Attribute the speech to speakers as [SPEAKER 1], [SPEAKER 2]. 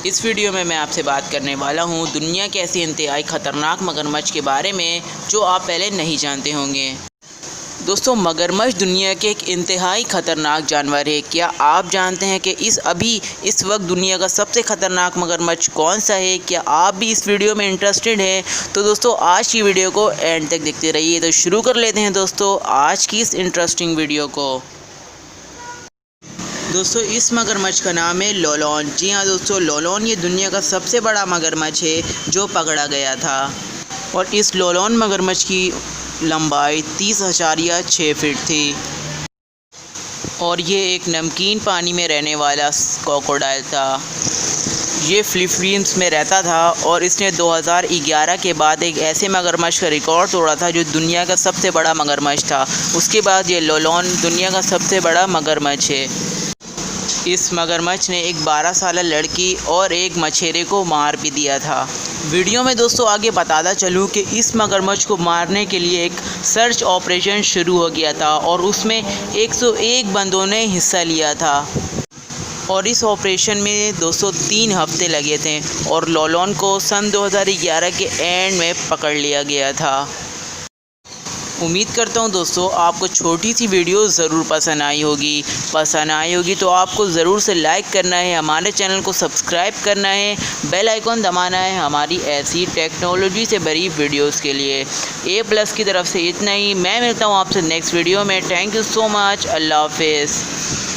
[SPEAKER 1] इस वीडियो में मैं आपसे बात करने वाला हूँ दुनिया के ऐसी इंतहाई ख़तरनाक मगरमच्छ के बारे में जो आप पहले नहीं जानते होंगे। दोस्तों, मगरमच्छ दुनिया के एक इंतहाई ख़तरनाक जानवर है। क्या आप जानते हैं कि इस वक्त दुनिया का सबसे ख़तरनाक मगरमच्छ कौन सा है? क्या आप भी इस वीडियो में इंटरेस्टेड हैं? तो दोस्तों, आज की वीडियो को एंड तक देखते रहिए। तो शुरू कर लेते हैं दोस्तों आज की इस इंटरेस्टिंग वीडियो को। दोस्तों, इस मगरमच्छ का नाम है लोलोन। जी हाँ दोस्तों, लोलोन ये दुनिया का सबसे बड़ा मगरमच्छ है जो पकड़ा गया था। और इस लोलोन मगरमच्छ की लंबाई 30,6 फीट थी और ये एक नमकीन पानी में रहने वाला क्रोकोडाइल था। ये फिलीपींस में रहता था और इसने 2011 के बाद एक ऐसे मगरमच्छ का रिकॉर्ड तोड़ा था जो दुनिया का सबसे बड़ा मगरमच्छ था। उसके बाद ये लोलोन दुनिया का सबसे बड़ा मगरमच्छ है। इस मगरमच्छ ने एक 12 साल लड़की और एक मछेरे को मार भी दिया था। वीडियो में दोस्तों आगे बताता चलूँ कि इस मगरमच्छ को मारने के लिए एक सर्च ऑपरेशन शुरू हो गया था और उसमें 101 बंदों ने हिस्सा लिया था। और इस ऑपरेशन में दोस्तों 3 हफ्ते लगे थे और लोलोन को सन 2011 के एंड में पकड़ लिया गया था। उम्मीद करता हूँ दोस्तों आपको छोटी सी वीडियो ज़रूर पसंद आई होगी। तो आपको ज़रूर से लाइक करना है, हमारे चैनल को सब्सक्राइब करना है, बेल आइकॉन दबाना है हमारी ऐसी टेक्नोलॉजी से भरी वीडियोस के लिए। A+ की तरफ से इतना ही। मैं मिलता हूँ आपसे नेक्स्ट वीडियो में। Thank you so much. अल्लाह हाफिज़।